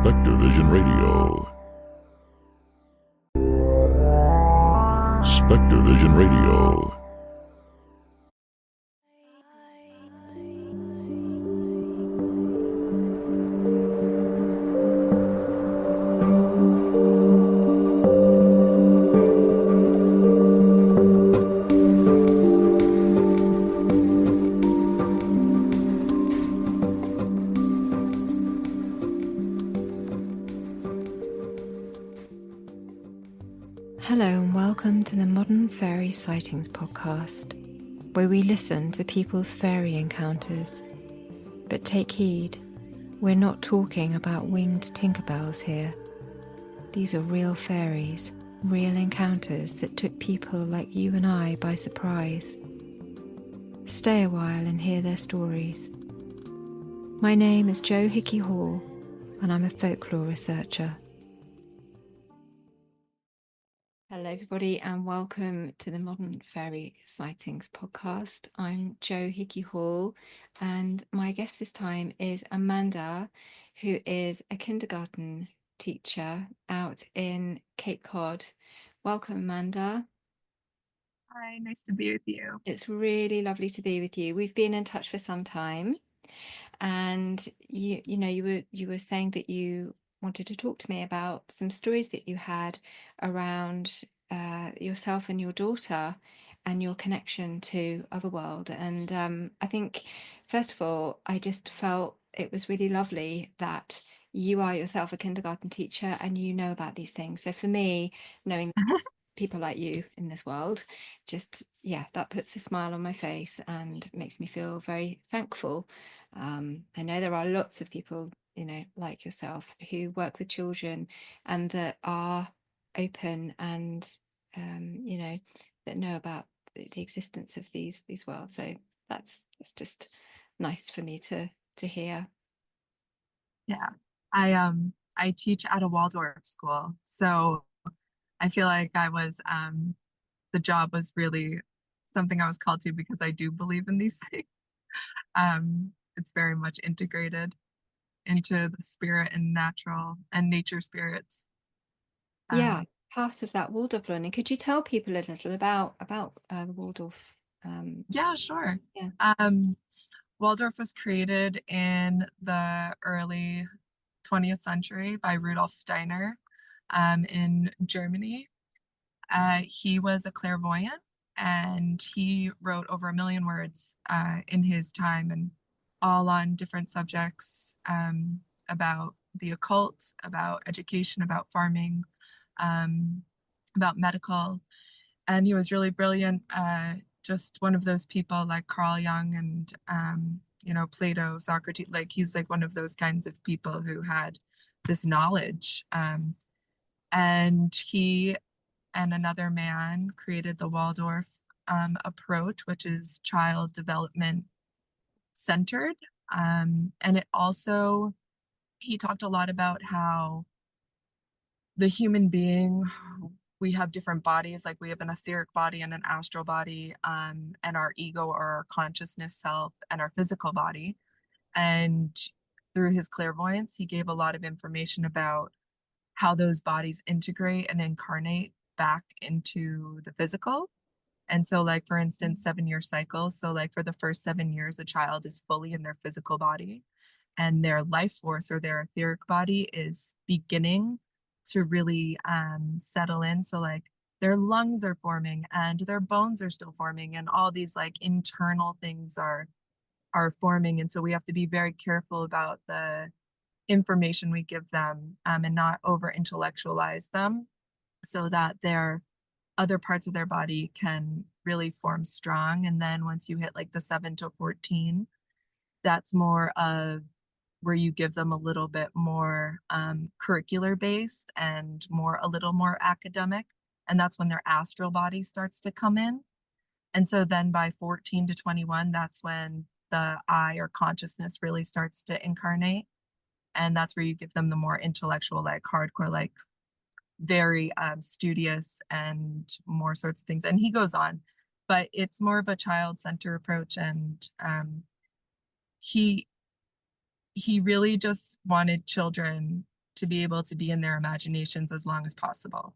Spectrovision Radio. Spectrovision Radio. Hello and welcome to the Modern Fairy Sightings Podcast, where we listen to people's fairy encounters. But take heed, we're not talking about winged Tinkerbells here. These are real fairies, real encounters that took people like you and I by surprise. Stay a while and hear their stories. My name is Jo Hickey Hall, and I'm a folklore researcher. Hello everybody and welcome to the Modern Fairy Sightings Podcast. I'm Jo Hickey Hall and my guest this time is Amanda, who is a kindergarten teacher out in Cape Cod. Welcome, Amanda. Hi, nice to be with you. It's really lovely to be with you. We've been in touch for some time and you were saying that you wanted to talk to me about some stories that you had around yourself and your daughter and your connection to Otherworld. And I think, first of all, I just felt it was really lovely that you are yourself a kindergarten teacher and you know about these things. So for me, knowing people like you in this world, just, that puts a smile on my face and makes me feel very thankful. I know there are lots of people like yourself who work with children and that are open and that know about the existence of these worlds. So that's just nice for me to hear. Yeah, I teach at a Waldorf school, so I feel like the job was really something I was called to because I do believe in these things. It's very much integrated into the spirit and nature spirits. Part of that Waldorf learning. Could you tell people a little about Waldorf? Yeah, sure. Yeah. Waldorf was created in the early 20th century by Rudolf Steiner in Germany. He was a clairvoyant and he wrote over 1 million words in his time, and all on different subjects about the occult, about education, about farming, about medical. And he was really brilliant, just one of those people like Carl Jung and Plato, Socrates. Like he's like one of those kinds of people who had this knowledge. And he and another man created the Waldorf approach, which is child development centered. And it also, he talked a lot about how the human being, we have different bodies, like we have an etheric body and an astral body, and our ego or our consciousness self and our physical body. And through his clairvoyance, he gave a lot of information about how those bodies integrate and incarnate back into the physical. And so, like, for instance, 7-year cycles. So like for the first 7 years, a child is fully in their physical body and their life force or their etheric body is beginning to really settle in. So like their lungs are forming and their bones are still forming and all these like internal things are forming. And so we have to be very careful about the information we give them and not over intellectualize them so that their other parts of their body can really form strong. And then once you hit like the 7 to 14, that's more of where you give them a little bit more curricular based and a little more academic. And that's when their astral body starts to come in. And so then by 14 to 21, that's when the I or consciousness really starts to incarnate. And that's where you give them the more intellectual, like hardcore, like very studious and more sorts of things. And he goes on, but it's more of a child-centered approach. And he really just wanted children to be able to be in their imaginations as long as possible.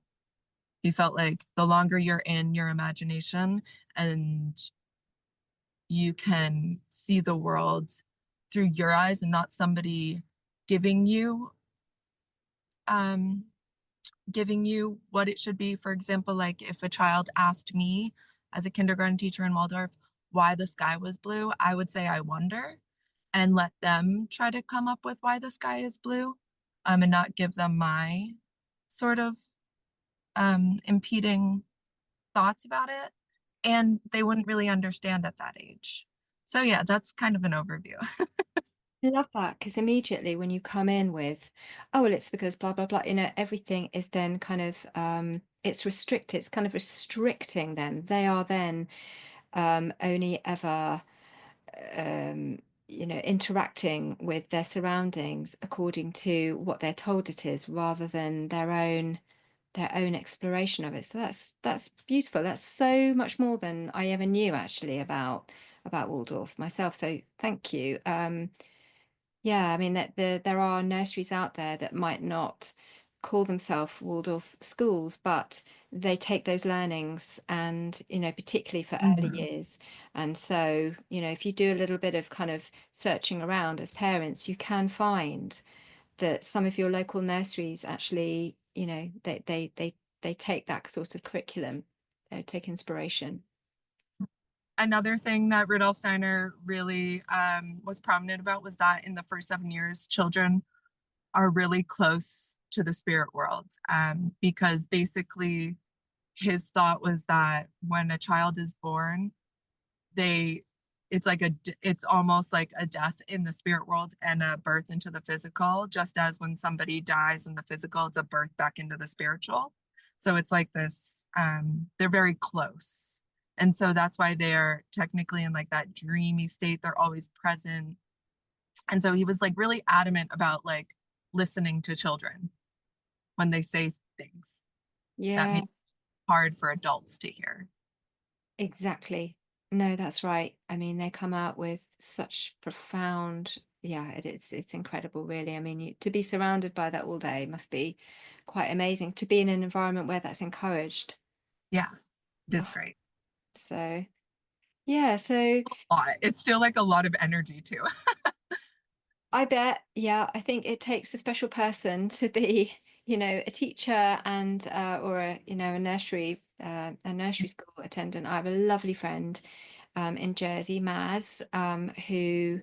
He felt like the longer you're in your imagination and you can see the world through your eyes and not somebody giving you um giving you what it should be. For example, like if a child asked me as a kindergarten teacher in Waldorf why the sky was blue, I would say I wonder, and let them try to come up with why the sky is blue, and not give them my sort of impeding thoughts about it. And they wouldn't really understand at that age. So yeah, that's kind of an overview. I love that because immediately when you come in with, oh, well, it's because blah, blah, blah, everything is then kind of, it's restricted. It's kind of restricting them. They are then only ever, um, interacting with their surroundings according to what they're told it is, rather than their own exploration of it. So that's beautiful. That's so much more than I ever knew actually about Waldorf myself. So thank you. Yeah, I mean that there are nurseries out there that might not call themselves Waldorf schools, but they take those learnings and, particularly for early Mhm. years. And so, if you do a little bit of kind of searching around as parents, you can find that some of your local nurseries actually, they take that sort of curriculum, take inspiration. Another thing that Rudolf Steiner really was prominent about was that in the first 7 years, children are really close to the spirit world, because basically his thought was that when a child is born, they it's almost like a death in the spirit world and a birth into the physical, just as when somebody dies in the physical, it's a birth back into the spiritual. So it's like this, they're very close. And so that's why they're technically in like that dreamy state. They're always present. And so he was like really adamant about like listening to children when they say things that Yeah, make it hard for adults to hear. exactly. No, that's right. I mean, they come out with such profound, yeah, it's incredible, really. I mean, to be surrounded by that all day must be quite amazing. To be in an environment where that's encouraged. Yeah, it is Oh, great. so yeah, so It's still like a lot of energy too. I bet, yeah, I think it takes a special person to be, a teacher and or a nursery school attendant. I have a lovely friend in Jersey, Maz, who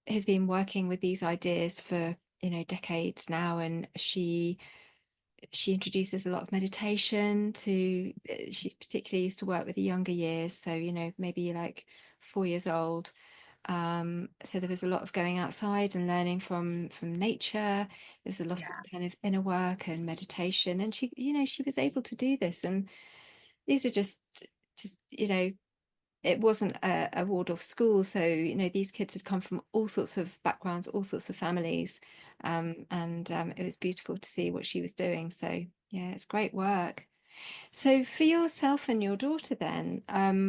has been working with these ideas for, decades now, and she introduces a lot of meditation to she's particularly used to work with the younger years, so maybe like 4 years old. So there was a lot of going outside and learning from nature. There's a lot of Yeah. kind of inner work and meditation, and she was able to do this. And these were just it wasn't a Waldorf school, so these kids had come from all sorts of backgrounds, all sorts of families, and it was beautiful to see what she was doing. So yeah, it's great work. So for yourself and your daughter, then,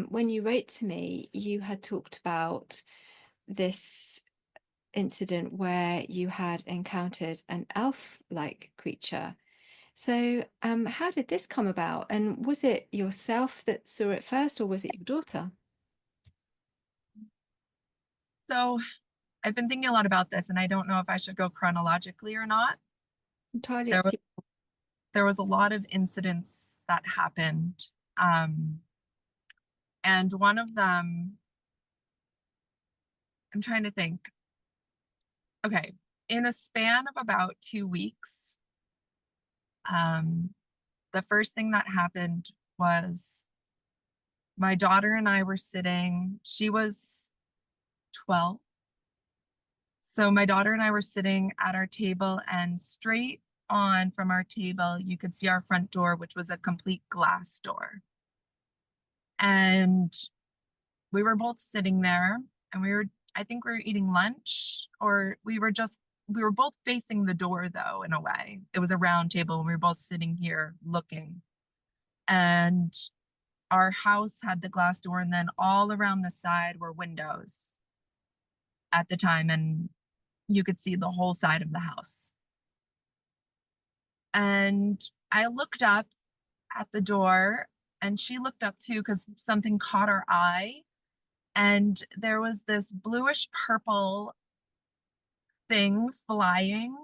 when you wrote to me, you had talked about this incident where you had encountered an elf-like creature. So, how did this come about? And was it yourself that saw it first, or was it your daughter? So I've been thinking a lot about this, and I don't know if I should go chronologically or not. Entirely There up was to there was a lot of incidents that happened. Um, and one of them, I'm trying to think. Okay, in a span of about 2 weeks, um, the first thing that happened was my daughter and I were sitting, she was 12. So my daughter and I were sitting at our table, and straight on from our table, you could see our front door, which was a complete glass door. And we were both sitting there, and I think we were eating lunch, or we were both facing the door though, in a way. It was a round table, and we were both sitting here looking. And our house had the glass door, and then all around the side were windows at the time, and you could see the whole side of the house. And I looked up at the door, and she looked up too because something caught our eye. And there was this bluish purple thing flying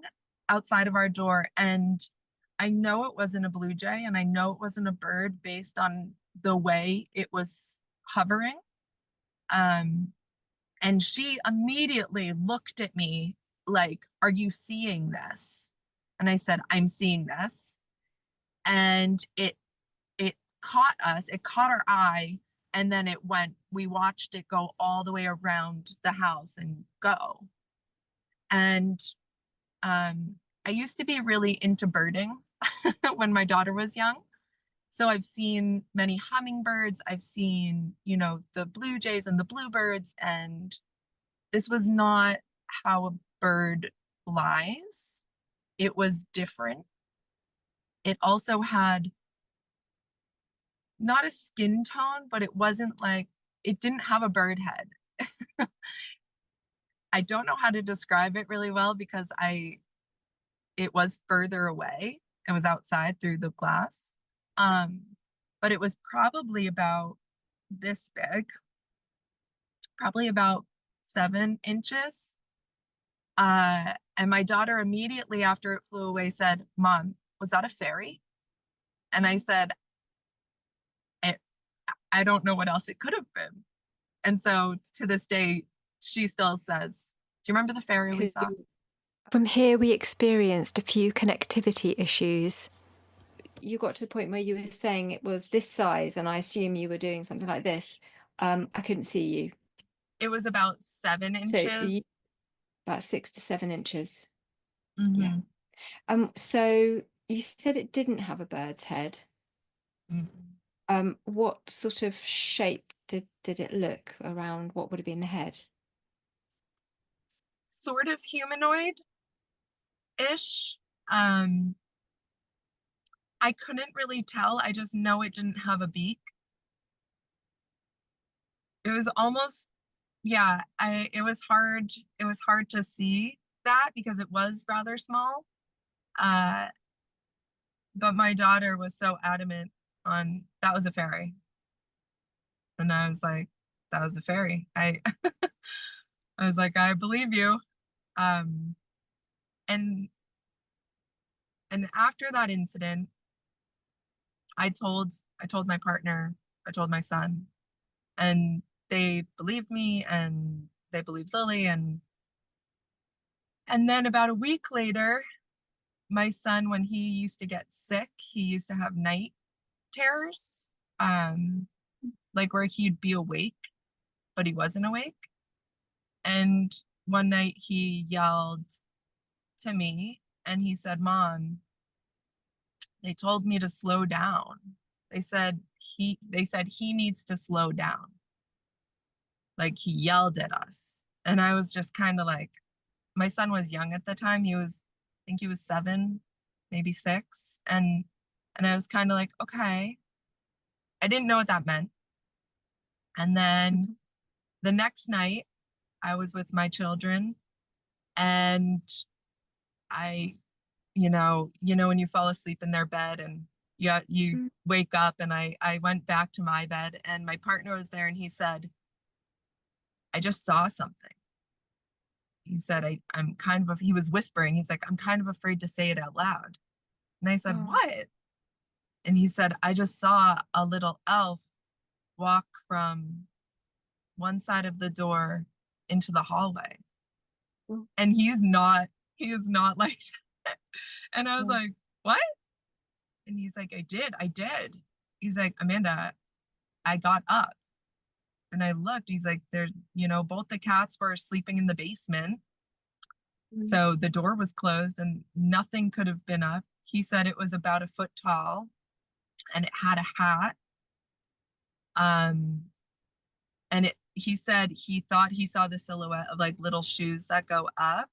outside of our door. And I know it wasn't a blue jay, and I know it wasn't a bird based on the way it was hovering. And she immediately looked at me like, "Are you seeing this?" And I said, "I'm seeing this." And it caught us, it caught our eye, and then we watched it go all the way around the house and go. And I used to be really into birding when my daughter was young. So I've seen many hummingbirds, I've seen, the blue jays and the bluebirds, and this was not how a bird flies. It was different. It also had not a skin tone, but it didn't have a bird head. I don't know how to describe it really well because it was further away. It was outside through the glass. But it was probably about this big, probably about 7 inches. And my daughter immediately after it flew away said, "Mom, was that a fairy?" And I said, I don't know what else it could have been. And so to this day, she still says, "Do you remember the fairy we saw?" From here, we experienced a few connectivity issues. You got to the point where you were saying it was this size, and I assume you were doing something like this. I couldn't see you. It was about 7 inches. About 6 to 7 inches. Mm-hmm. Yeah. So you said it didn't have a bird's head. Mm-hmm. What sort of shape did it look around? What would have been the head? Sort of humanoid-ish. I couldn't really tell. I just know it didn't have a beak. It was almost, yeah, it was hard to see that because it was rather small. But my daughter was so adamant on that was a fairy. And I was like, that was a fairy. I was like, I believe you. And after that incident, I told my partner, I told my son, and they believed me and they believed Lily. And then about a week later, my son, when he used to get sick, he used to have night terrors, like where he'd be awake, but he wasn't awake. And one night he yelled to me and he said, "Mom, they told me to slow down. They said he needs to slow down." Like he yelled at us. And I was just kind of like, my son was young at the time. I think he was 7, maybe 6. And I was kind of like, okay. I didn't know what that meant. And then the next night I was with my children, and I, when you fall asleep in their bed and you wake up, and I went back to my bed and my partner was there and he said, "I just saw something." He said, he was whispering. He's like, "I'm kind of afraid to say it out loud." And I said, "What?" And he said, "I just saw a little elf walk from one side of the door into the hallway." And he is not like that. And I was like, "What?" And he's like, I did. He's like, "Amanda, I got up and I looked." He's like, both the cats were sleeping in the basement. So the door was closed and nothing could have been up. He said it was about 1 foot tall and it had a hat. And he said he thought he saw the silhouette of like little shoes that go up,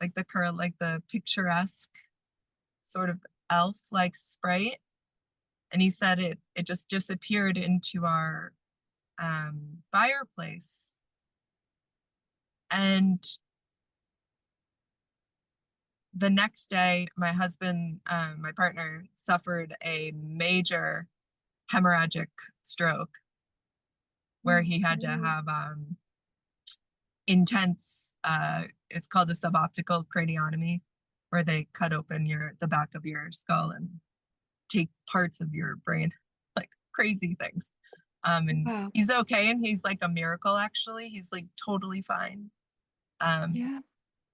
like the picturesque sort of elf-like sprite. And he said it just disappeared into our fireplace. And the next day, my husband, my partner, suffered a major hemorrhagic stroke where he had to have intense, it's called a suboptical craniotomy, where they cut open the back of your skull and take parts of your brain, like crazy things. And Wow. he's okay, and he's like a miracle, actually. He's like totally fine. Yeah.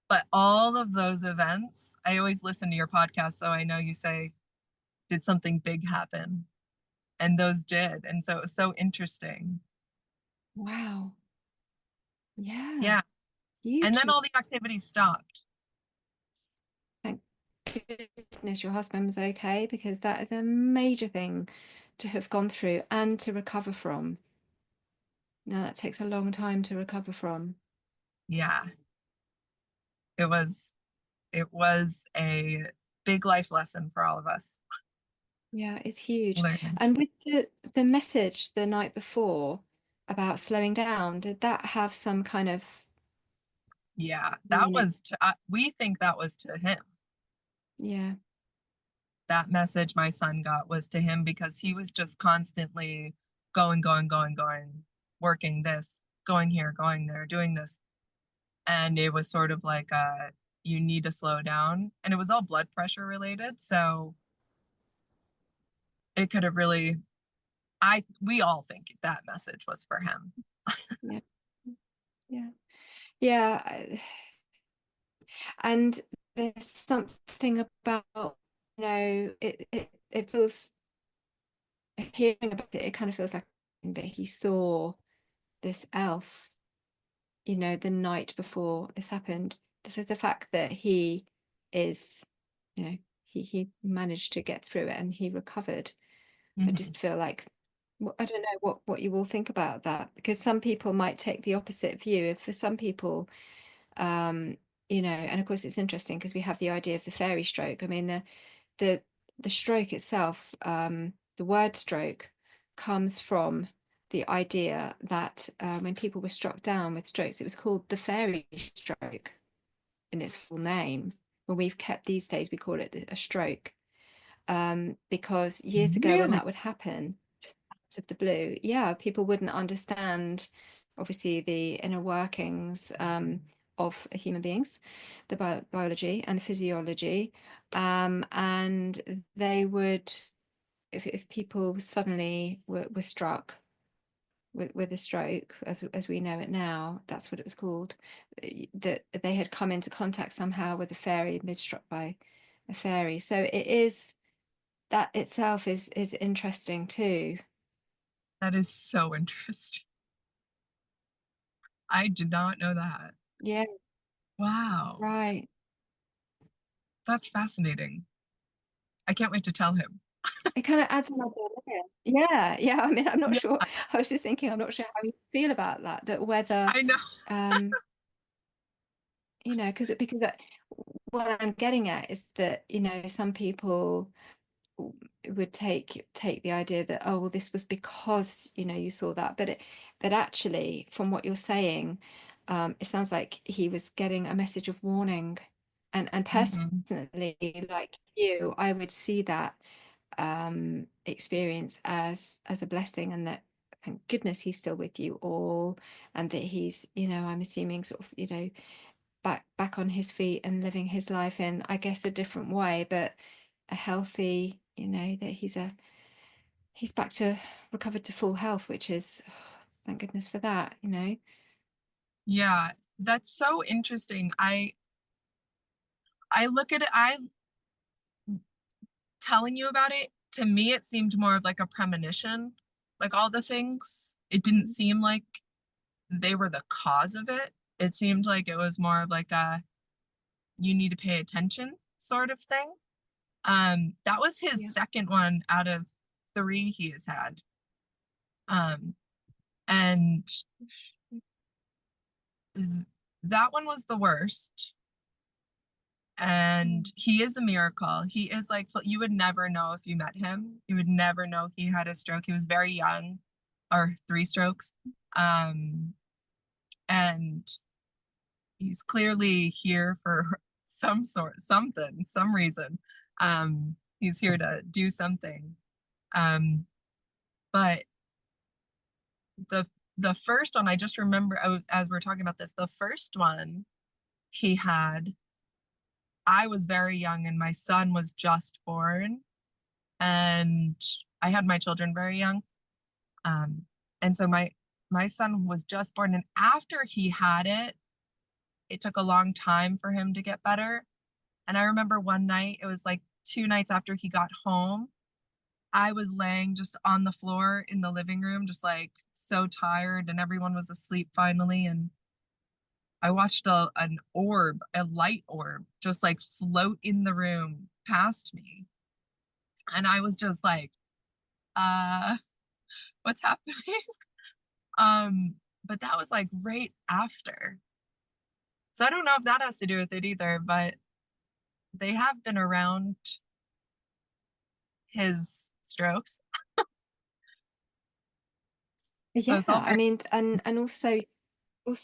But all of those events, I always listen to your podcast, so I know you say, did something big happen? And those did. And so it was so interesting. Wow. Yeah. Yeah. And then Hugely. all the activities stopped. Thank goodness your husband was okay, because that is a major thing to have gone through and to recover from. Now, that takes a long time to recover from. Yeah. It was a big life lesson for all of us. Yeah, it's huge. Learning. And with the message the night before about slowing down, did that have some kind of Yeah, that meaning? was we think that was to him. Yeah. That message my son got was to him, because he was just constantly going, working this, going here, going there, doing this. And it was sort of like, you need to slow down. And it was all blood pressure related. So it could have really, we all think that message was for him. Yeah. Yeah. Yeah. And there's something about, it feels, hearing about it, it kind of feels like that he saw this elf, the night before this happened. The fact that he is, he managed to get through it and he recovered. I just feel like, I don't know what you all think about that, because some people might take the opposite view. If for some people, and of course it's interesting because we have the idea of the fairy stroke. I mean, the stroke itself, the word stroke, comes from the idea that when people were struck down with strokes, it was called the fairy stroke in its full name. When we've kept these days, we call it a stroke, because years ago when Really? that would happen, just out of the blue, yeah, people wouldn't understand, obviously, the inner workings of human beings, the biology and the physiology, and they would, if people suddenly were struck with a stroke, as we know it now, that's what it was called, that they had come into contact somehow with a fairy, been struck by a fairy. So it is, that itself is interesting too. That is so interesting. I did not know that. Yeah, Wow. right. That's fascinating. I can't wait to tell him. It kind of adds another layer. Yeah. I mean, I'm not Yeah, sure. I was just thinking, I'm not sure how you feel about that. That whether, I know. um, because what I'm getting at is that, some people would take the idea that, oh, well, this was because you saw that, but actually, from what you're saying, it sounds like he was getting a message of warning, and Mhm. personally, like you, I would see that experience as a blessing, and that, thank goodness, he's still with you all, and that he's, I'm assuming, sort of, back on his feet and living his life in, I guess, a different way, but a healthy, that he's back to recovered to full health, which is, thank goodness for that. Yeah, that's so interesting. I look at it, I telling you about it, to me it seemed more of like a premonition, like all the things. It didn't seem like they were the cause of it. It seemed like it was more of like a, you need to pay attention sort of thing. That was his Yeah. second one out of 3 he has had. And that one was the worst. And he is a miracle. He is like, you would never know if you met him. You would never know he had a stroke. He was very young, or 3 strokes. And he's clearly here for some reason. He's here to do something. But the first one, I just remember, as we're talking about this, the first one he had, I was very young and my son was just born, and I had my children very young. And so my son was just born, and after he had it, it took a long time for him to get better. And I remember one night, it was like 2 nights after he got home, I was laying just on the floor in the living room, just like so tired, and everyone was asleep finally. And I watched a light orb, just like float in the room past me. And I was just like, what's happening? But that was like right after. So I don't know if that has to do with it either, but they have been around his strokes. So Yeah, it's all I very, mean, and also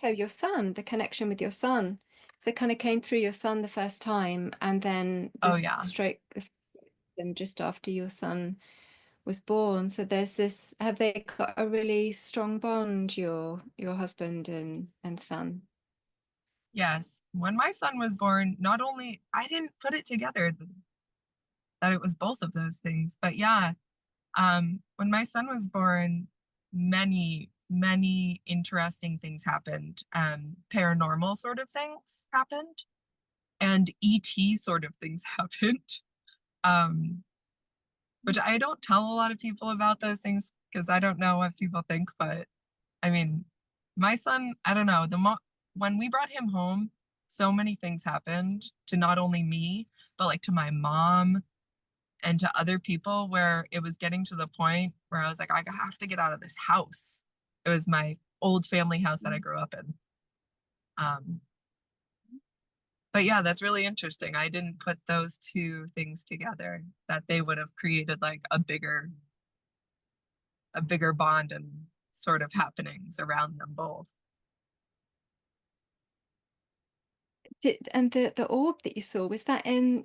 your son, the connection with your son. So it kind of came through your son the first time, and then oh the yeah. stroke them just after your son was born. So there's this, have they got a really strong bond, your husband and son? Yes. When my son was born, not only I didn't put it together that it was both of those things, but yeah, when my son was born, many interesting things happened. Paranormal sort of things happened, and ET sort of things happened. Um, which I don't tell a lot of people about those things because I don't know what people think, but I mean, my son, I don't know, when we brought him home, so many things happened to not only me, but like to my mom and to other people, where it was getting to the point where I was like, I have to get out of this house. It was my old family house that I grew up in. Um, but yeah, that's really interesting. I didn't put those two things together, that they would have created like a bigger bond and sort of happenings around them both. And the orb that you saw, was that in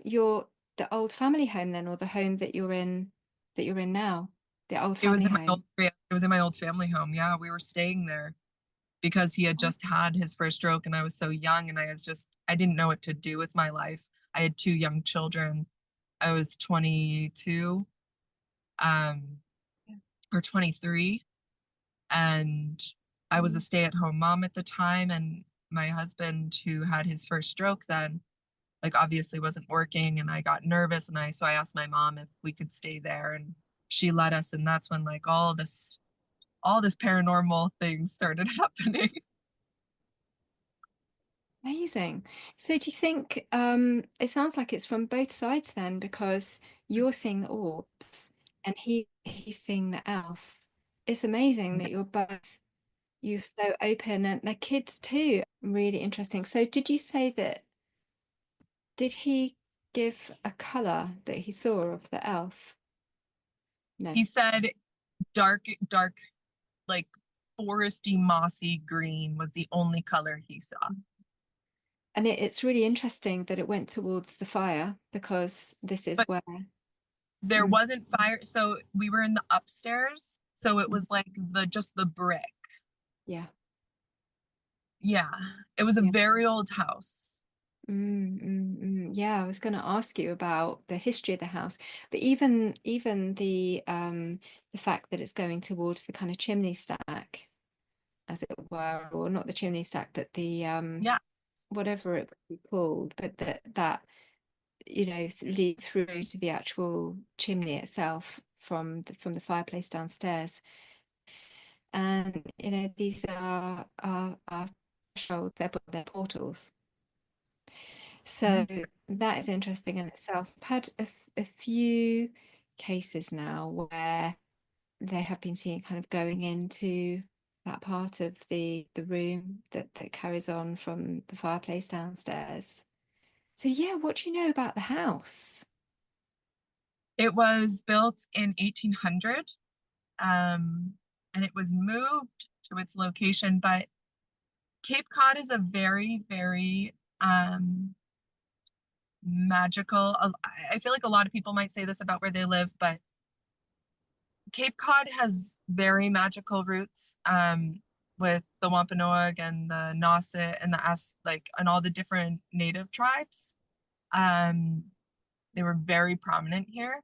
the old family home then, or the home that you're in now, the old It was family in my home? it was in my old family home. Yeah, we were staying there because he had just had his first stroke, and I was so young, and I didn't know what to do with my life. I had two young children. I was 22 um or 23, and I was a stay-at-home mom at the time, and my husband, who had his first stroke then, like obviously wasn't working, and I got nervous, and I asked my mom if we could stay there, and she let us. And that's when like all this paranormal things started happening. Amazing. So do you think it sounds like it's from both sides then, because you're seeing the orbs and he's seeing the elf. It's amazing that you're so open, and the kids too. Really interesting. So did you say that, did he give a color that he saw of the elf? No. He said dark, like foresty, mossy green was the only color he saw. And it's really interesting that it went towards the fire, because this is But where there Mm, wasn't fire, so we were in the upstairs, so it was like just the brick. yeah. Yeah, it was a Yeah. very old house. Yeah, I was going to ask you about the history of the house, but even the fact that it's going towards the kind of chimney stack, as it were, or not the chimney stack, but the Yeah, whatever it would be called, but that lead through to the actual chimney itself from the fireplace downstairs. And these are threshold, they're portals. So that is interesting in itself. I've had a few cases now where they have been seen kind of going into that part of the room that carries on from the fireplace downstairs. So yeah, what do you know about the house? it was built in 1800, and it was moved to its location. But Cape Cod is a very, very magical. I feel like a lot of people might say this about where they live, but Cape Cod has very magical roots, with the Wampanoag and the Nauset and the and all the different native tribes. They were very prominent here,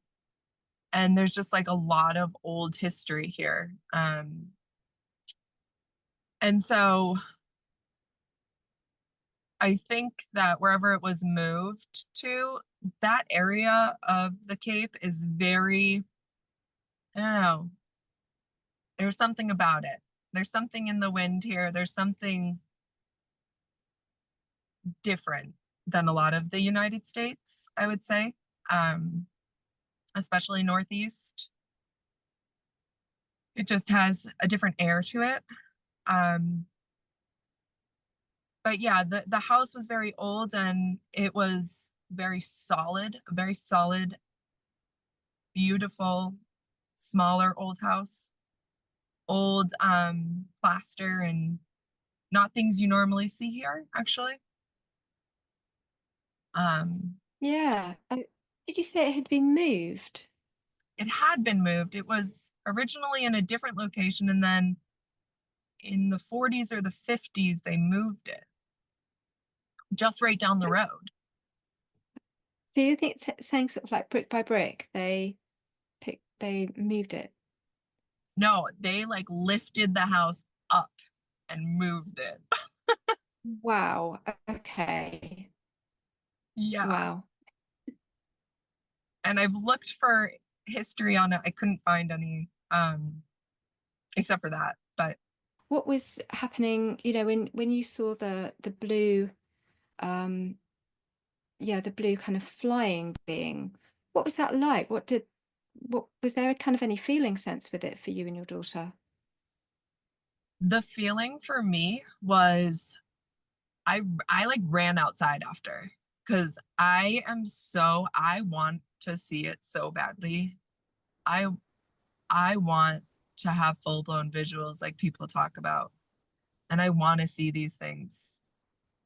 and there's just like a lot of old history here. And so I think that wherever it was moved to, that area of the Cape is very, I don't know, there's something about it. There's something in the wind here. There's something different than a lot of the United States, I would say, especially Northeast. It just has a different air to it. But yeah, the house was very old, and it was very solid, a very solid, beautiful, smaller old house. Old plaster and not things you normally see here, actually. Yeah. Did you say it had been moved? It had been moved. It was originally in a different location, and then in the 40s or the 50s, they moved it just right down the road. So you think saying sort of like brick by brick, they moved it? No, they like lifted the house up and moved it. Wow. Okay. Yeah. Wow. And I've looked for history on it. I couldn't find any, except for that. But What was happening, when you saw the blue, the blue kind of flying being, what was that like? What was there a kind of any feeling sense with it for you and your daughter? the feeling for me was I like ran outside after, because I want to see it so badly. I want to have full-blown visuals like people talk about, and I want to see these things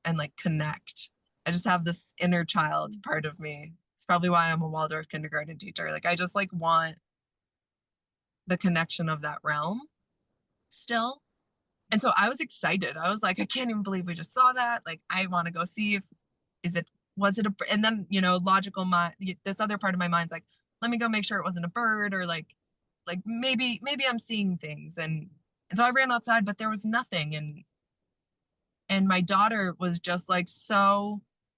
and like connect. I just have this inner child part of me. It's probably why I'm a Waldorf kindergarten teacher. Like I just like want the connection of that realm still. And so I was excited. I was like, I can't even believe we just saw that. Like, I want to go see if, was it and then, logical mind, this other part of my mind's like, let me go make sure it wasn't a bird, or like maybe I'm seeing things. And so I ran outside, but there was nothing. And my daughter was just like,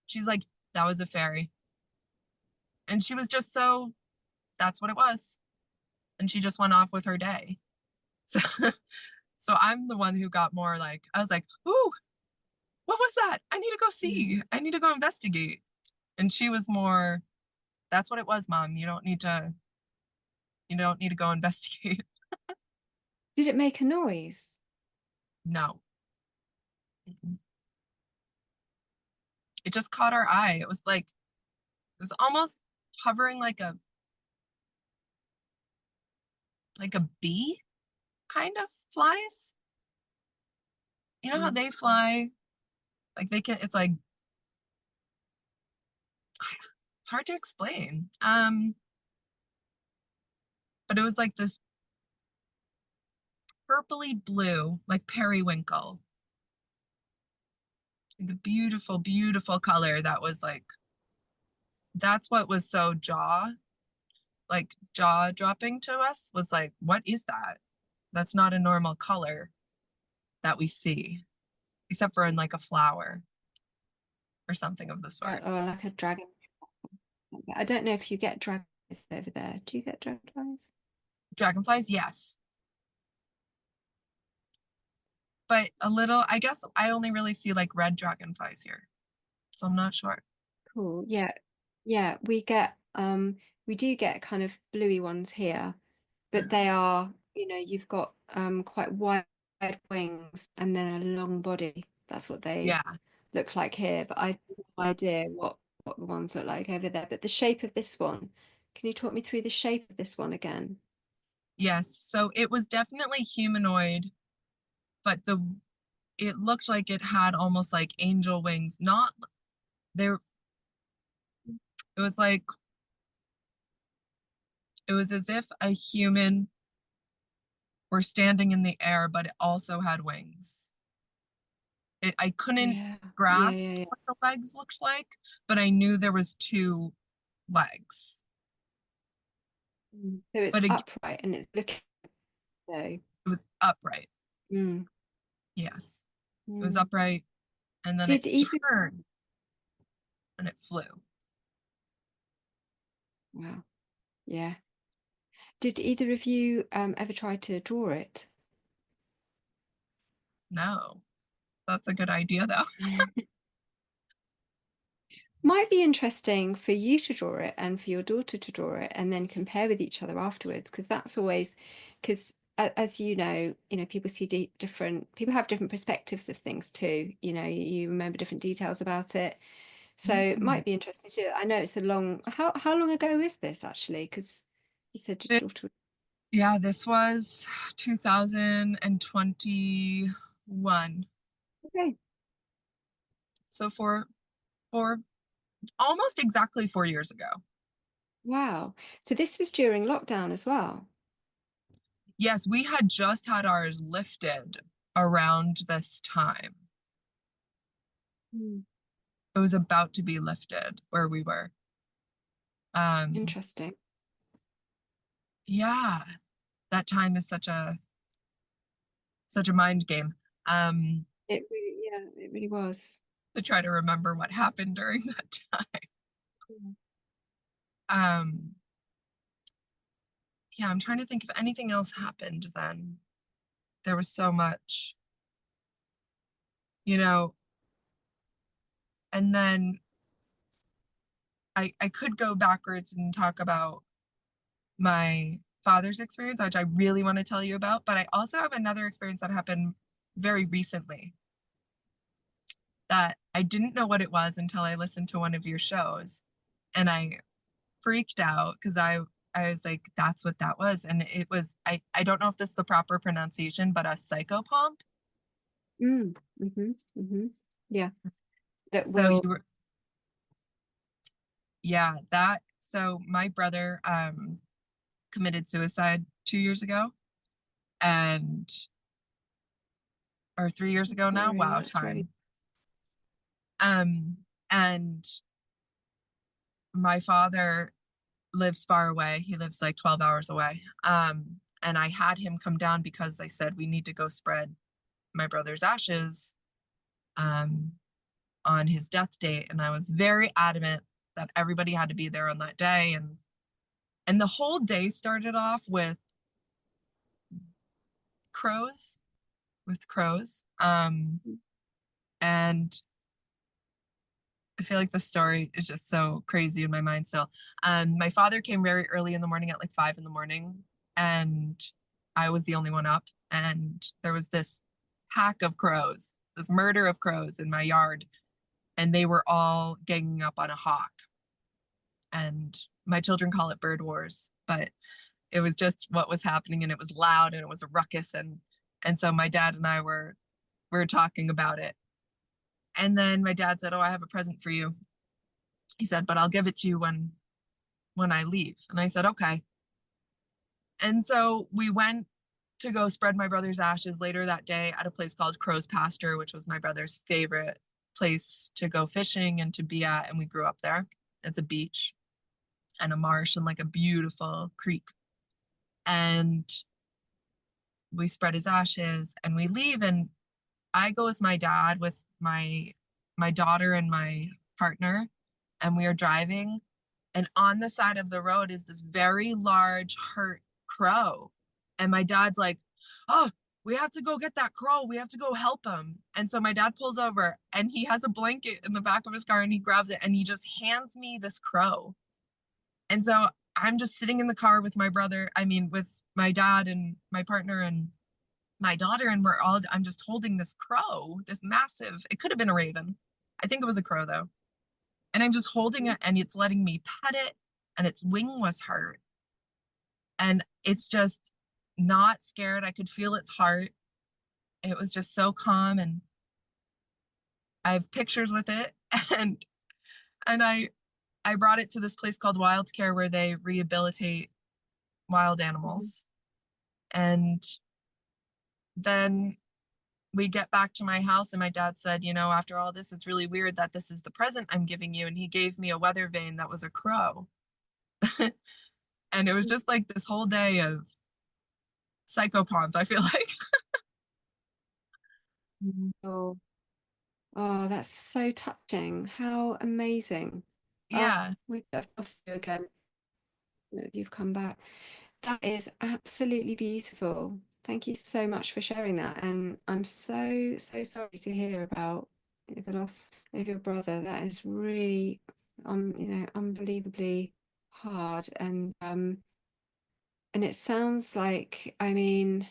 she's like, that was a fairy. And she was just that's what it was. And she just went off with her day. So, so I'm the one who got more like, I was like, ooh, what was that? I need to go see. I need to go investigate. And she was more, that's what it was, Mom. You don't need to go investigate. Did it make a noise? No. It just caught our eye. It was almost hovering like a bee kind of flies. You know how they fly? Like it's like, it's hard to explain. But it was like this purpley blue, like periwinkle. Like a beautiful, beautiful color that was like, that's what was so jaw dropping to us, was like, what is that? That's not a normal color that we see, except for in like a flower or something of the sort. Or like a dragon. I don't know if you get dragonflies over there. Do you get dragonflies? Dragonflies, yes. But a little, I guess I only really see like red dragonflies here. So I'm not sure. Cool. Yeah. Yeah, we do get kind of bluey ones here, but they are, you've got quite wide wings and then a long body. That's what they look like here. But I have no idea what the ones look like over there. But the shape of this one, can you talk me through the shape of this one again? Yes, so it was definitely humanoid, but it looked like it had almost like angel wings. Not there It was like, it was as if a human were standing in the air, but it also had wings. I couldn't Yeah. grasp Yeah. what the legs looked like, but I knew there was two legs. So it's But it upright and it's looking so. was upright. Mm. Yes. It was Mm. upright, and then it Did either turned and it flew. Wow. Yeah. Did either of you ever try to draw it? No, that's a good idea though. Might be interesting for you to draw it and for your daughter to draw it and then compare with each other afterwards, because that's always, because as you know, people see different, people have different perspectives of things too. You remember different details about it. So it Mm. might be interesting to, I know it's a long, how long ago is this actually? Because you said your daughter. Yeah, this was 2021. Okay. So for almost exactly 4 years ago. Wow. So this was during lockdown as well. Yes, we had just had ours lifted around this time. Mm. It was about to be lifted where we were. Interesting. Yeah, that time is such a mind game. It really was. To try to remember what happened during that time. Mm. Um, yeah, I'm trying to think if anything else happened then. There was so much, you know, and then I could go backwards and talk about my father's experience, which I really want to tell you about, but I also have another experience that happened very recently that I didn't know what it was until I listened to one of your shows. And I freaked out because I was like, that's what that was. And it was, I don't know if this is the proper pronunciation, but a psychopomp. Mm. Yeah. That So you will. were, yeah, that, so my brother committed suicide 2 years ago and, or 3 years ago now. Sorry, Wow, that's really. time. And my father lives far away. He lives like 12 hours away. And I had him come down because I said we need to go spread my brother's ashes on his death date. And I was very adamant that everybody had to be there on that day. And the whole day started off with crows, and I feel like the story is just so crazy in my mind still. My father came very early in the morning at like 5 in the morning, and I was the only one up. And there was this pack of crows, this murder of crows in my yard, and they were all ganging up on a hawk. And my children call it bird wars, but it was just what was happening, and it was loud and it was a ruckus, and so my dad and I were talking about it. And then my dad said, "Oh, I have a present for you." He said, "But I'll give it to you when I leave." And I said, "Okay." And so we went to go spread my brother's ashes later that day at a place called Crow's Pasture, which was my brother's favorite place to go fishing and to be at. And we grew up there. It's a beach and a marsh and like a beautiful creek. And we spread his ashes and we leave. And I go with my dad, with my daughter and my partner, and we are driving. And on the side of the road is this very large hurt crow. And my dad's like, "Oh, we have to go get that crow. We have to go help him." And so my dad pulls over and he has a blanket in the back of his car and he grabs it and he just hands me this crow. And so I'm just sitting in the car with my brother, I mean, with my dad and my partner and my daughter, and I'm just holding this crow, this massive, it could have been a raven. I think it was a crow though. And I'm just holding it and it's letting me pet it, and its wing was hurt. And it's just not scared. I could feel its heart. It was just so calm, and I have pictures with it. And I I brought it to this place called Wild Care where they rehabilitate wild animals. And then we get back to my house and my dad said, you know, after all this, it's really weird that this is the present I'm giving you. And he gave me a weather vane that was a crow. And it was just like this whole day of psychopomp, I feel like. Oh, oh, that's so touching. How amazing. Yeah. We've lost you again. You've come back. That is absolutely beautiful. Thank you so much for sharing that. And I'm so, so sorry to hear about the loss of your brother. That is really, unbelievably hard. And it sounds like, I mean,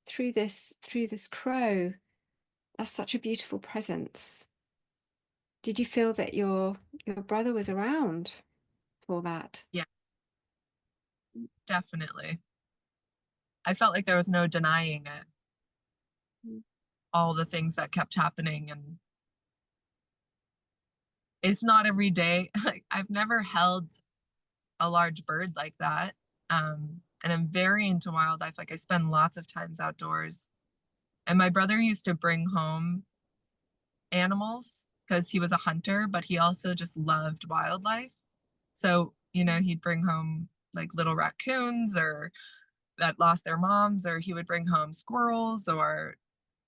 through this crow, that's such a beautiful presence. Did you feel that your brother was around for that? Yeah, definitely. I felt like there was no denying it. All the things that kept happening, and it's not every day. Like I've never held a large bird like that. And I'm very into wildlife. Like I spend lots of times outdoors. And my brother used to bring home animals because he was a hunter, but he also just loved wildlife. So, you know, he'd bring home like little raccoons or that lost their moms, or he would bring home squirrels or,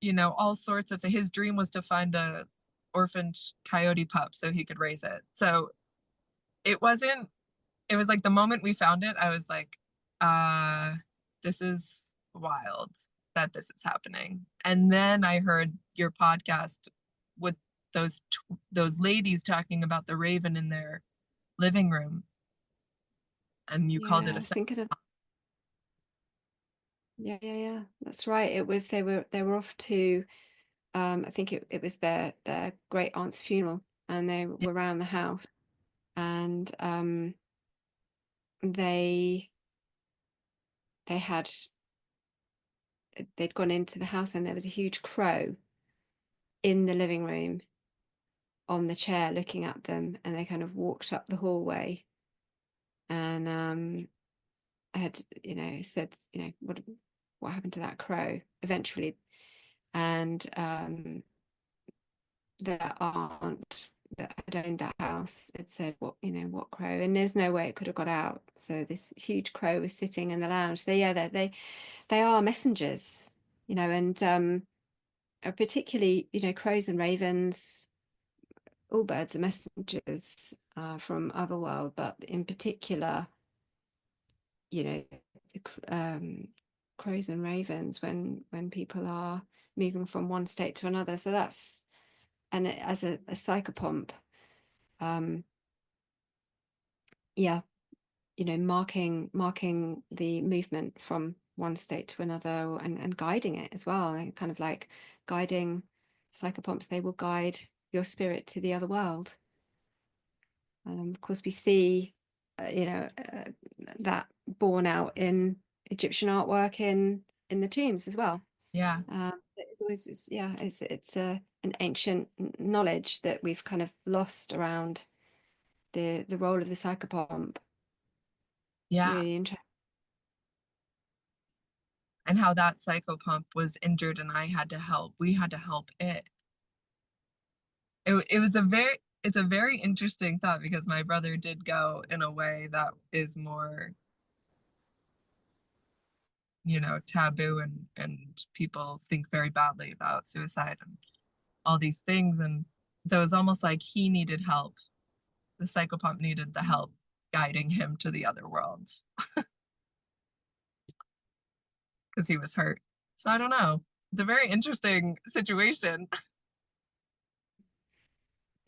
you know, all sorts of things. His dream was to find a orphaned coyote pup so he could raise it. So it wasn't, it was like the moment we found it, I was like, this is wild that this is happening. And then I heard your podcast with those ladies talking about the raven in their living room, and you called Yeah, it I a was thinking of yeah. That's right. It was they were off to I think it was their great aunt's funeral, and they were around the house, and they they had they'd gone into the house, and there was a huge crow in the living room on the chair looking at them, and they kind of walked up the hallway, and I had, said, what happened to that crow eventually, and their aunt that had owned that house had said, what crow? And there's no way it could have got out. So this huge crow was sitting in the lounge. So yeah, they are messengers, and particularly, crows and ravens, all birds are messengers from Otherworld, but in particular, crows and ravens when people are moving from one state to another. So that's, and as a psychopomp, yeah, marking the movement from one state to another, and guiding it as well, and kind of like guiding psychopomps. They will guide your spirit to the other world. Of course, we see, that borne out in Egyptian artwork in the tombs as well. Yeah. It's always, it's an ancient knowledge that we've kind of lost around the role of the psychopomp. Yeah. Really interesting. And how that psychopomp was injured and we had to help it. It was it's a very interesting thought because my brother did go in a way that is more, you know, taboo, and people think very badly about suicide and all these things. And so it was almost like he needed help. The psychopomp needed the help guiding him to the other worlds because he was hurt. So I don't know. It's a very interesting situation.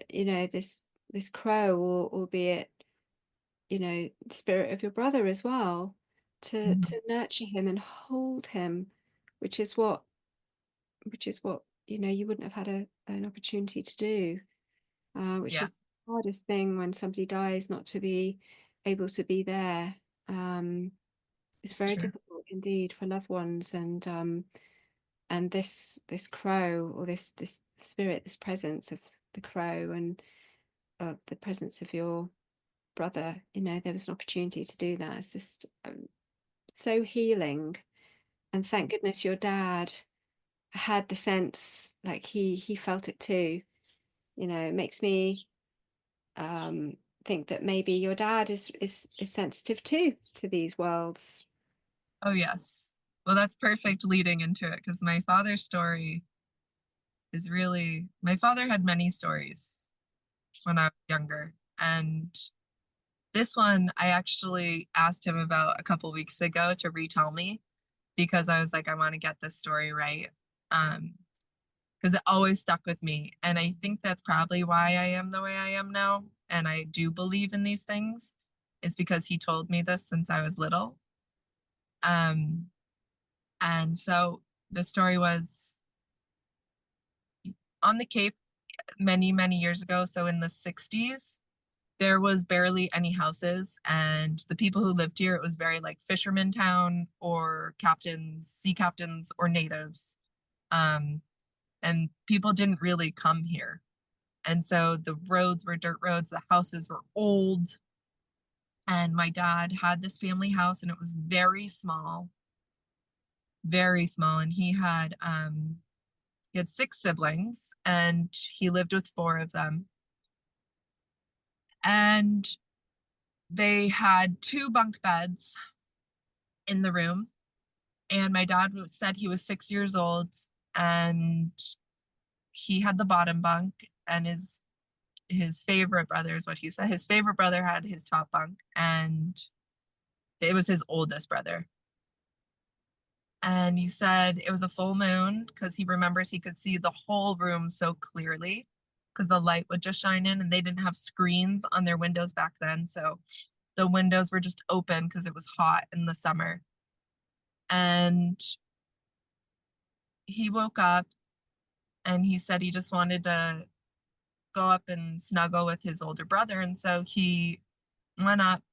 This crow, or albeit, the spirit of your brother as well, to nurture him and hold him, which is what you wouldn't have had an opportunity to do, which Yeah, is the hardest thing when somebody dies, not to be able to be there. It's it's very true. difficult indeed for loved ones, and this crow, or this spirit, this presence the crow and the presence of your brother, there was an opportunity to do that. It's just so healing. And thank goodness your dad had the sense, like he felt it too. It makes me think that maybe your dad is sensitive too to these worlds. Oh yes. Well, that's perfect leading into it, because my father's story is really, my father had many stories when I was younger, and this one I actually asked him about a couple weeks ago to retell me, because I was like, I want to get this story right. Because it always stuck with me. And I think that's probably why I am the way I am now. And I do believe in these things, is because he told me this since I was little. And so the story was on the Cape many, many years ago. So in the 60s, there was barely any houses, and the people who lived here, it was very like fisherman town, or captains, sea captains, or natives. And people didn't really come here. And so the roads were dirt roads, the houses were old. And my dad had this family house, and it was very small, very small. And he had 6 siblings, and he lived with 4 of them. And they had 2 bunk beds in the room. And my dad said he was 6 years old, and he had the bottom bunk, and his favorite brother is what he said. His favorite brother had his top bunk, and it was his oldest brother. And he said it was a full moon, because he remembers he could see the whole room so clearly, because the light would just shine in, and they didn't have screens on their windows back then. So the windows were just open because it was hot in the summer. And he woke up, and he said he just wanted to go up and snuggle with his older brother. And so he went up,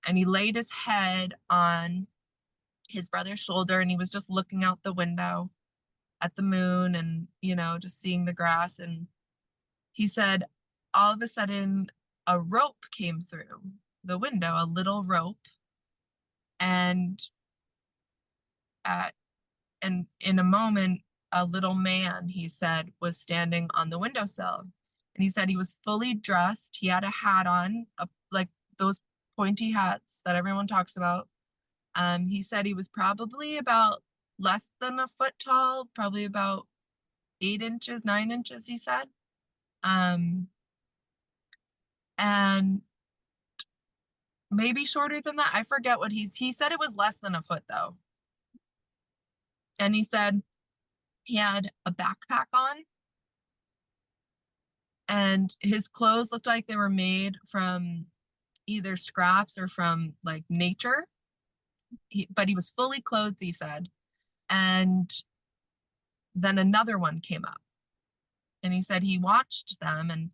and he laid his head on his brother's shoulder, and he was just looking out the window at the moon, and just seeing the grass. And he said all of a sudden a rope came through the window, a little rope. And in a moment, a little man, he said, was standing on the windowsill. And he said he was fully dressed. He had a hat on, like those pointy hats that everyone talks about. He said he was probably about less than a foot tall, probably about 8 inches, 9 inches, he said. And maybe shorter than that. I forget what he said. It was less than a foot though. And he said he had a backpack on, and his clothes looked like they were made from either scraps or from like nature. But he was fully clothed, he said. And then another one came up, and he said he watched them, and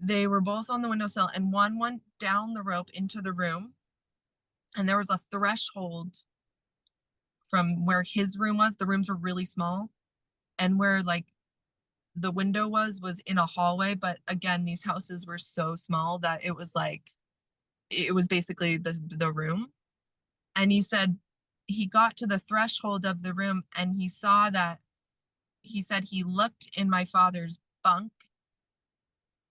they were both on the windowsill, and one went down the rope into the room, and there was a threshold from where his room was. The rooms were really small, and where like the window was in a hallway. But again, these houses were so small that it was basically the room. And he said he got to the threshold of the room, and he saw that, he said he looked in my father's bunk,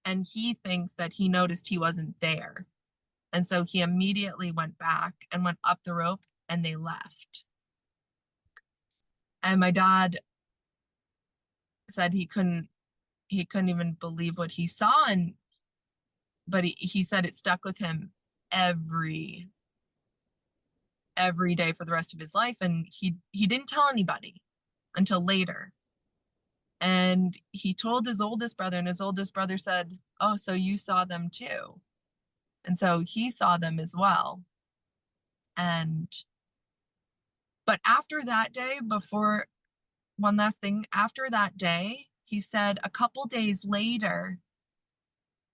and he thinks that he noticed he wasn't there. And so he immediately went back and went up the rope, and they left. And my dad said he couldn't even believe what he saw. But he said it stuck with him every day for the rest of his life. And he didn't tell anybody until later. And he told his oldest brother, and his oldest brother said, "Oh, so you saw them too?" And so he saw them as well. But after that day, one last thing, after that day, he said a couple days later,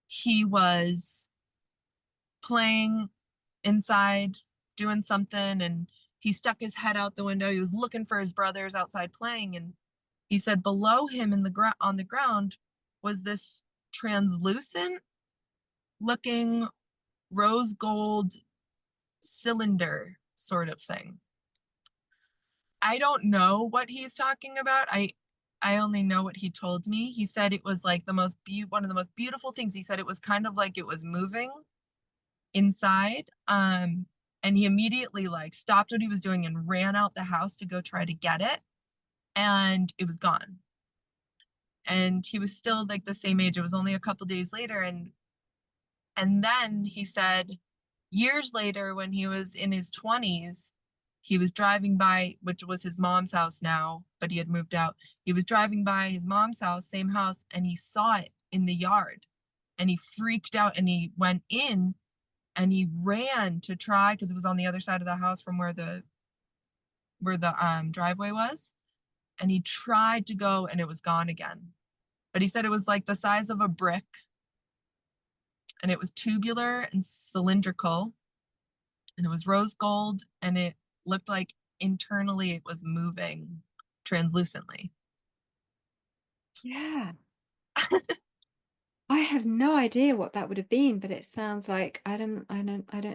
he was playing inside, doing something, and he stuck his head out the window. He was looking for his brothers outside playing, and he said below him on the ground was this translucent looking rose gold cylinder sort of thing. I don't know what he's talking about. I only know what he told me. He said it was like one of the most beautiful things. He said it was kind of like it was moving inside. And he immediately like stopped what he was doing and ran out the house to go try to get it. And it was gone. And he was still like the same age. It was only a couple days later. And then he said years later, when he was in his 20s, he was driving by, which was his mom's house now, but he had moved out. He was driving by his mom's house, same house, and he saw it in the yard. And he freaked out and he went in and he ran to try, because it was on the other side of the house from where the driveway was. And he tried to go and it was gone again. But he said it was like the size of a brick and it was tubular and cylindrical and it was rose gold and it looked like internally it was moving translucently. Yeah. I have no idea what that would have been, but it sounds like I don't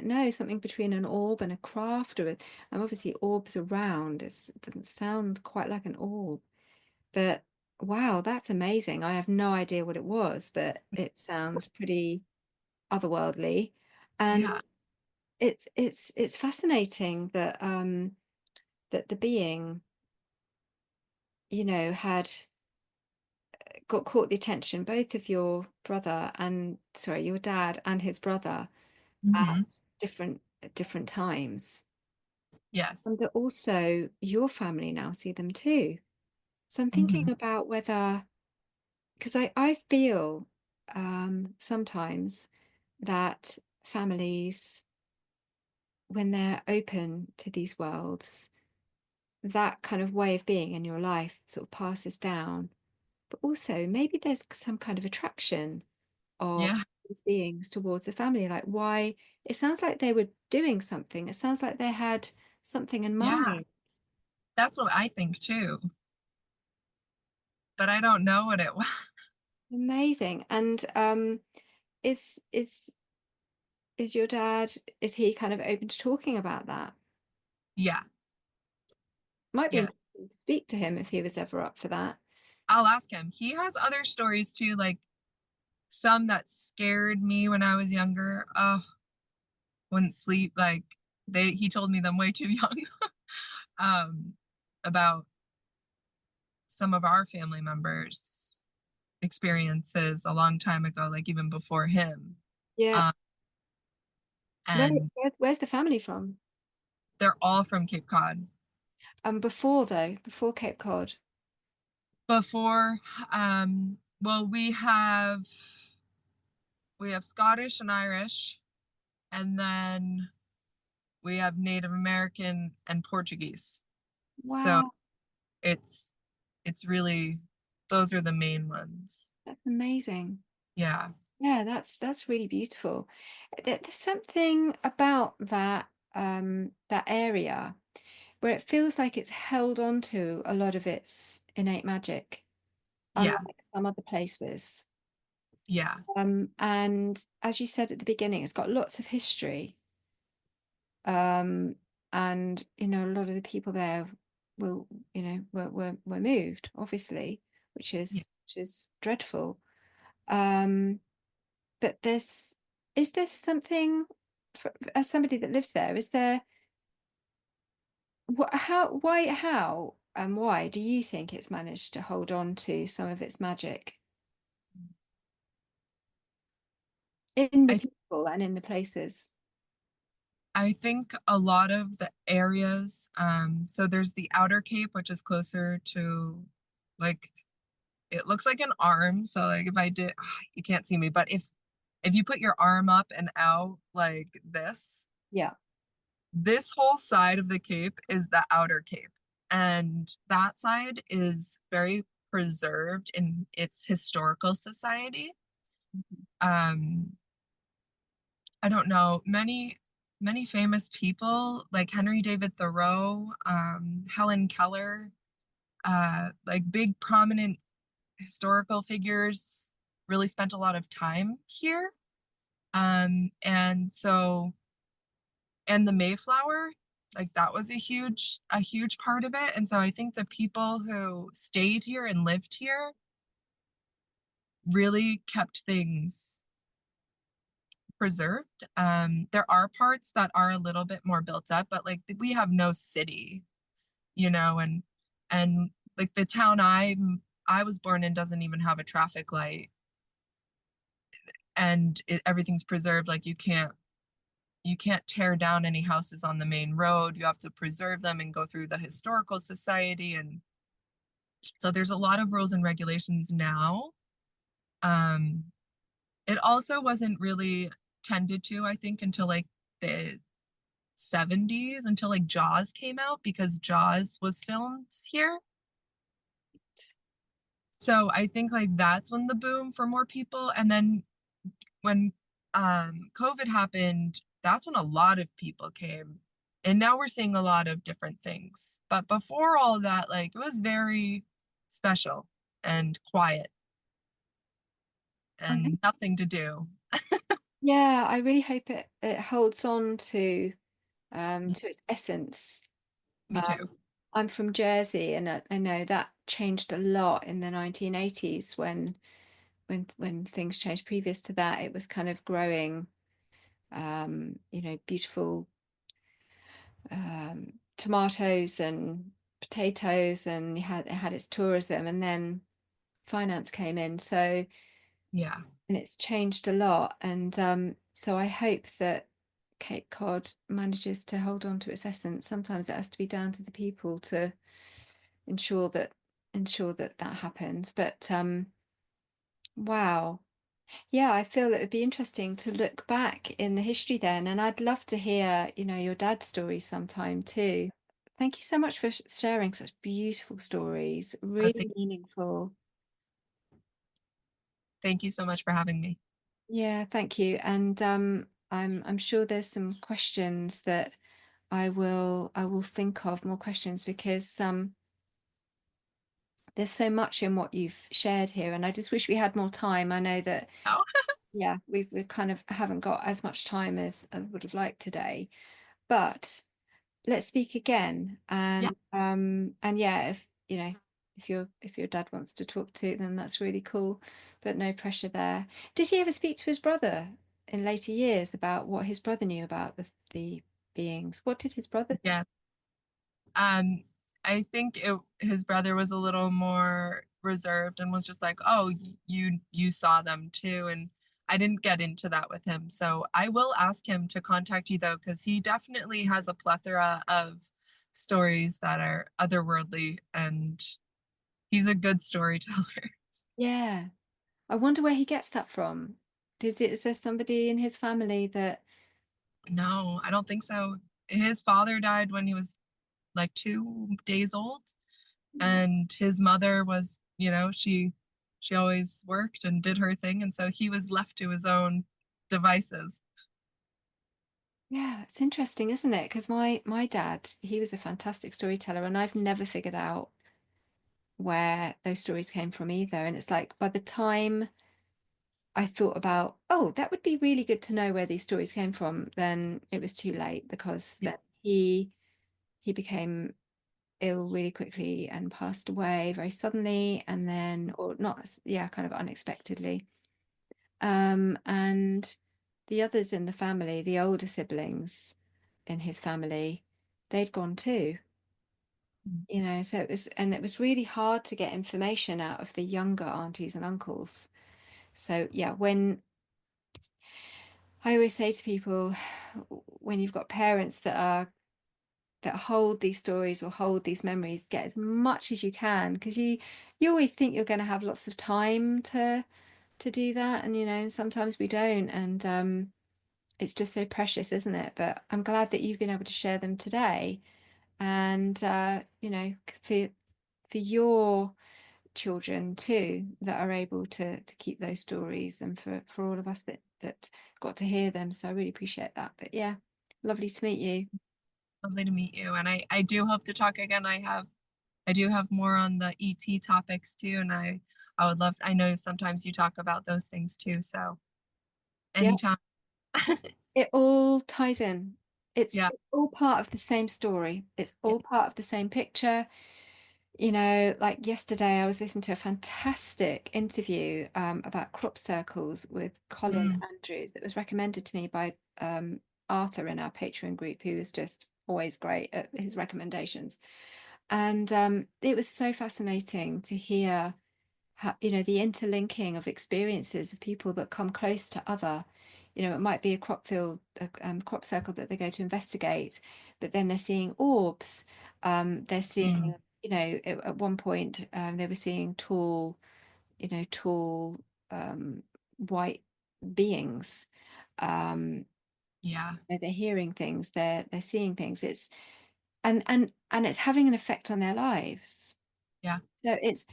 know, something between an orb and a craft, or obviously orbs are round. It doesn't sound quite like an orb, but wow, that's amazing. I have no idea what it was, but it sounds pretty otherworldly, and Yeah. it's fascinating that that the being, had got caught the attention both of your your dad and his brother Mm-hmm. at different times, Yes. and that also your family now see them too. So I'm Mm-hmm. thinking about whether, because I feel sometimes that families, when they're open to these worlds, that kind of way of being in your life sort of passes down. But also maybe there's some kind of attraction of Yeah. these beings towards the family. Like, why? It sounds like they were doing something. It sounds like they had something in Yeah. mind. That's what I think too. But I don't know what it was. Amazing. And is is is your dad, is he kind of open to talking about that? Yeah. Might be Yeah. interesting to speak to him if he was ever up for that. I'll ask him. He has other stories too, like some that scared me when I was younger. Oh, wouldn't sleep. Like he told me them way too young. um, about some of our family members' experiences a long time ago, like even before him. Yeah. Um, and Where's the family from? they're all from Cape Cod. Before Cape Cod. Before, well, we have Scottish and Irish, and then we have Native American and Portuguese. So Wow, it's really, those are the main ones. that's amazing. Yeah. Yeah, that's really beautiful. There's something about that area where it feels like it's held on to a lot of its innate magic, Yeah. unlike some other places. Yeah. And as you said at the beginning, it's got lots of history. Um, and a lot of the people there will, were moved, obviously, which Yeah. is dreadful. Um, but is there something, as somebody that lives there, is there, how and why do you think it's managed to hold on to some of its magic in the I people and in the places? I think a lot of the areas, so there's the outer Cape, which is closer to, like, it looks like an arm. So like if I did, you can't see me, but if you put your arm up and out like Yeah. this whole side of the Cape is the outer Cape. And that side is very preserved in its historical society. Mhm. Um, I don't know, many famous people like Henry David Thoreau, Helen Keller, like big prominent historical figures really spent a lot of time here. And so, and the Mayflower, like that was a huge part of it. And so I think the people who stayed here and lived here really kept things preserved. There are parts that are a little bit more built up, but like we have no city, and like the town I was born in doesn't even have a traffic light, and everything's preserved. Like you can't tear down any houses on the main road. You have to preserve them and go through the historical society, and so there's a lot of rules and regulations now. It also wasn't really tended to, I think, until like the 70s, until like Jaws came out, because Jaws was filmed here. So I think like that's when the boom for more people. And then when COVID happened, that's when a lot of people came. And now we're seeing a lot of different things. But before all that, like it was very special and quiet I think, and nothing to do. yeah, I really hope it holds on to its essence. Me too. I'm from Jersey, and I know that changed a lot in the 1980s when things changed. Previous to that, it was kind of growing, beautiful tomatoes and potatoes, and it had its tourism, and then finance came in. So, Yeah. and it's changed a lot. And so I hope that Cape Cod manages to hold on to its essence. Sometimes it has to be down to the people to ensure that happens. But wow. Yeah, I feel it would be interesting to look back in the history then, and I'd love to hear, your dad's story sometime too. Thank you so much for sharing such beautiful stories, really meaningful. Thank you so much for having me. Yeah, thank you. And I'm sure there's some questions that I will think of, more questions, because there's so much in what you've shared here, and I just wish we had more time. I know that, Oh, yeah, we kind of haven't got as much time as I would have liked today, but let's speak again. yeah. And yeah, if your dad wants to talk to, then that's really cool, but no pressure there. Did he ever speak to his brother in later years about what his brother knew about the beings? What did his brother think? Yeah. Um, I think his brother was a little more reserved and was just like, "Oh, you saw them too." And I didn't get into that with him. So I will ask him to contact you though, because he definitely has a plethora of stories that are otherworldly, and he's a good storyteller. Yeah, I wonder where he gets that from. Is there somebody in his family that? No, I don't think so. His father died when he was like 2 days old, and his mother was, she always worked and did her thing, and so he was left to his own devices. Yeah, it's interesting, isn't it? Because my dad, he was a fantastic storyteller, and I've never figured out where those stories came from either. And it's like by the time I thought about, oh, that would be really good to know where these stories came from, then it was too late, because Yeah. then he became ill really quickly and passed away very suddenly, and then, or not, yeah, kind of unexpectedly. And the others in the family, the older siblings in his family, they'd gone too. So it was really hard to get information out of the younger aunties and uncles. So yeah, when I always say to people, when you've got parents that hold these stories or hold these memories, get as much as you can, because you always think you're going to have lots of time to do that, and sometimes we don't, and it's just so precious, isn't it? But I'm glad that you've been able to share them today, and for your children too, that are able to keep those stories, and for all of us that got to hear them. So I really appreciate that. But yeah, lovely to meet you. Lovely to meet you, and I do hope to talk again. I do have more on the ET topics too, and I would love I know sometimes you talk about those things too, so Yeah. anytime. It all ties in. It's Yeah. all part of the same story. It's all part of the same picture. You know, like yesterday, I was listening to a fantastic interview about crop circles with Colin Mm, Andrews that was recommended to me by Arthur in our Patreon group, who was just always great at his recommendations. And it was so fascinating to hear how, you know, the interlinking of experiences of people that come close to other. You know, it might be a crop field, crop circle that they go to investigate, but then they're seeing orbs. They're seeing, mm, you know, at one point they were seeing tall, you know, tall white beings. Um, yeah. they're hearing things, they're seeing things. It's and it's having an effect on their lives. Yeah. So it's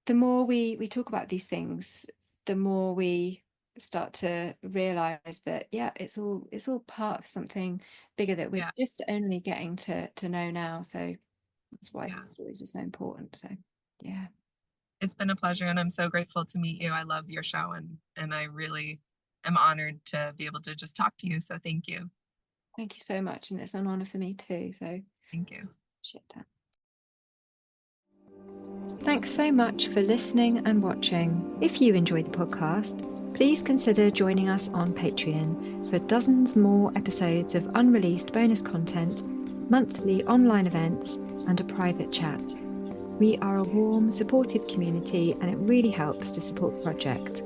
the more we talk about these things, the more we start to realize that it's all part of something bigger that we're Yeah. just only getting to know now. So that's why Yeah. stories are so important. So yeah. It's been a pleasure, and I'm so grateful to meet you. I love your show, and I really am honored to be able to just talk to you. So thank you. Thank you so much. And it's an honor for me too. So Thank you. appreciate that. Thanks so much for listening and watching. If you enjoyed the podcast, please consider joining us on Patreon for dozens more episodes of unreleased bonus content, monthly online events, and a private chat. We are a warm, supportive community, and it really helps to support the project.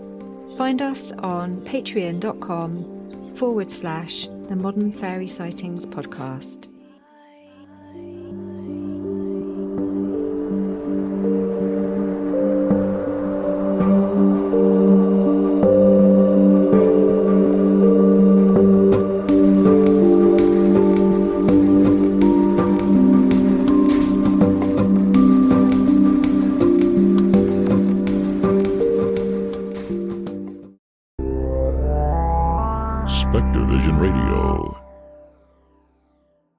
Find us on patreon.com/the Modern Fairy Sightings Podcast. Spectre Vision Radio.